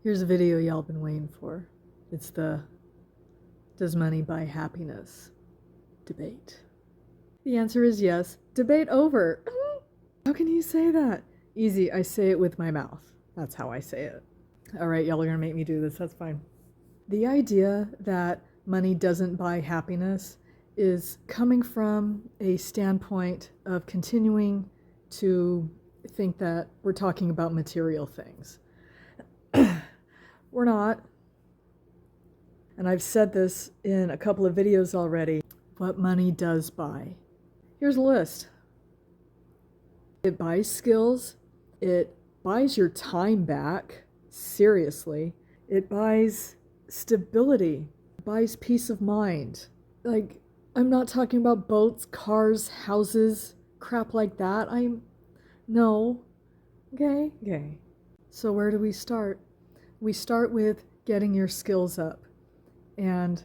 Here's a video y'all been waiting for. It's the "Does money buy happiness?" debate. The answer is yes. Debate over. How can you say that? Easy, I say it with my mouth. That's how I say it. All right, y'all are gonna make me do this, that's fine. The idea that money doesn't buy happiness is coming from a standpoint of continuing to think that we're talking about material things. We're not. And I've said this in a couple of videos already. What money does buy. Here's a list. It buys skills. It buys your time back. Seriously. It buys stability. It buys peace of mind. Like, I'm not talking about boats, cars, houses, crap like that. No. Okay. So where do we start? We start with getting your skills up. And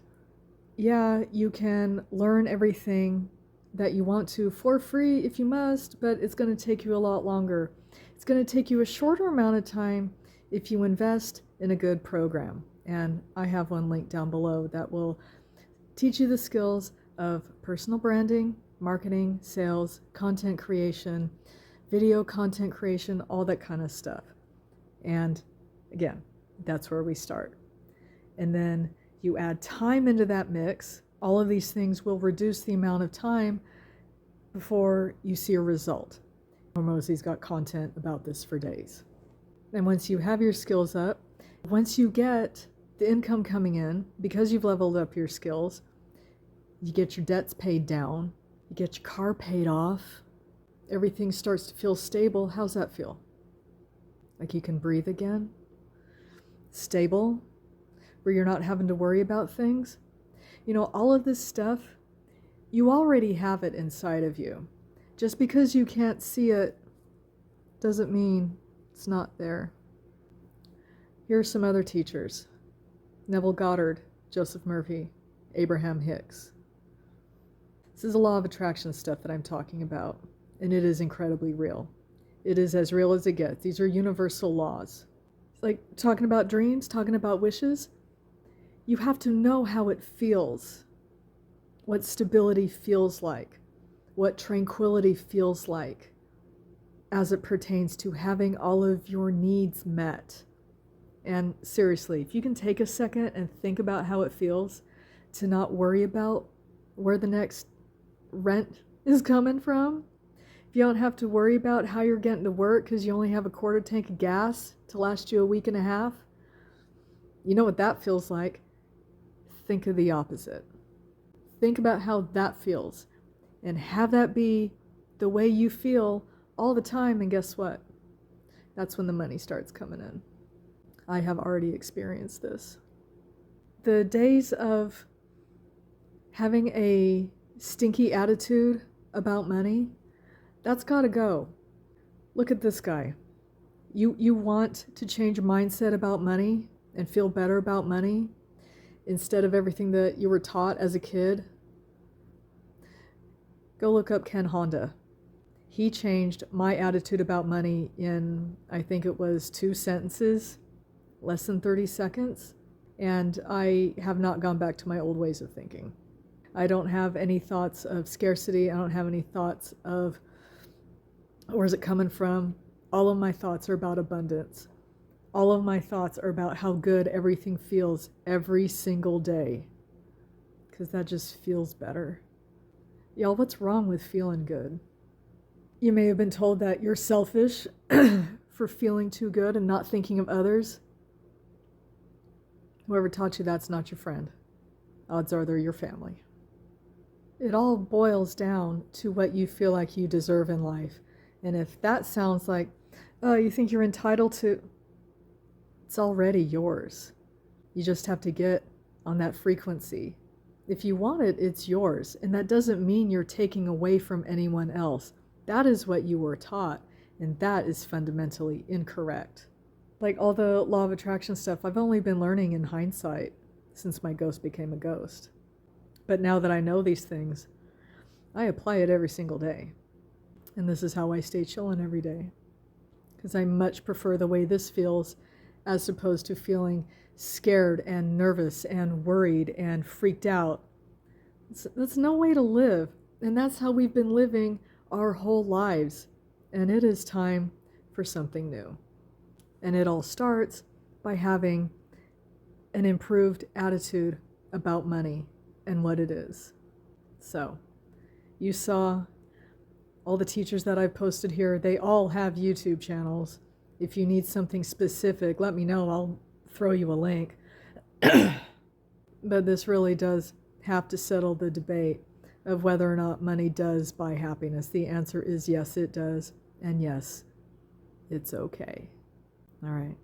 yeah, you can learn everything that you want to for free if you must, but it's going to take you a lot longer. It's going to take you a shorter amount of time if you invest in a good program. And I have one linked down below that will teach you the skills of personal branding, marketing, sales, content creation, video content creation, all that kind of stuff. And again, that's where we start. And then you add time into that mix. All of these things will reduce the amount of time before you see a result. Hormozi's got content about this for days. And once you have your skills up, once you get the income coming in, because you've leveled up your skills, you get your debts paid down, you get your car paid off, everything starts to feel stable. How's that feel? Like you can breathe again? Stable? Where you're not having to worry about things? You know, all of this stuff, you already have it inside of you. Just because you can't see it doesn't mean it's not there. Here are some other teachers. Neville Goddard, Joseph Murphy, Abraham Hicks. This is a law of attraction stuff that I'm talking about, and it is incredibly real. It is as real as it gets. These are universal laws. Like talking about dreams, talking about wishes, you have to know how it feels, what stability feels like, what tranquility feels like as it pertains to having all of your needs met. And seriously, if you can take a second and think about how it feels to not worry about where the next rent is coming from, if you don't have to worry about how you're getting to work because you only have a quarter tank of gas to last you a week and a half, you know what that feels like. Think of the opposite. Think about how that feels and have that be the way you feel all the time, and guess what? That's when the money starts coming in. I have already experienced this. The days of having a stinky attitude about money, that's got to go. Look at this guy. You want to change your mindset about money and feel better about money instead of everything that you were taught as a kid? Go look up Ken Honda. He changed my attitude about money in, I think it was 2 sentences, less than 30 seconds, and I have not gone back to my old ways of thinking. I don't have any thoughts of scarcity. I don't have any thoughts of where's it coming from. All of my thoughts are about abundance. All of my thoughts are about how good everything feels every single day, because that just feels better. Y'all, what's wrong with feeling good? You may have been told that you're selfish for feeling too good and not thinking of others. Whoever taught you that's not your friend. Odds are they're your family. It all boils down to what you feel like you deserve in life. And if that sounds like, oh, you think you're entitled to, it's already yours. You just have to get on that frequency. If you want it, it's yours. And that doesn't mean you're taking away from anyone else. That is what you were taught, and that is fundamentally incorrect. Like all the law of attraction stuff, I've only been learning in hindsight since my ghost became a ghost. But now that I know these things, I apply it every single day. And this is how I stay chillin' every day. Because I much prefer the way this feels as opposed to feeling scared and nervous and worried and freaked out. That's no way to live. And that's how we've been living our whole lives. And it is time for something new. And it all starts by having an improved attitude about money and what it is. So, you saw all the teachers that I've posted here, they all have YouTube channels. If you need something specific, let me know. I'll throw you a link. But this really does have to settle the debate of whether or not money does buy happiness. The answer is yes, it does. And yes, it's okay. All right.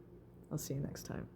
I'll see you next time.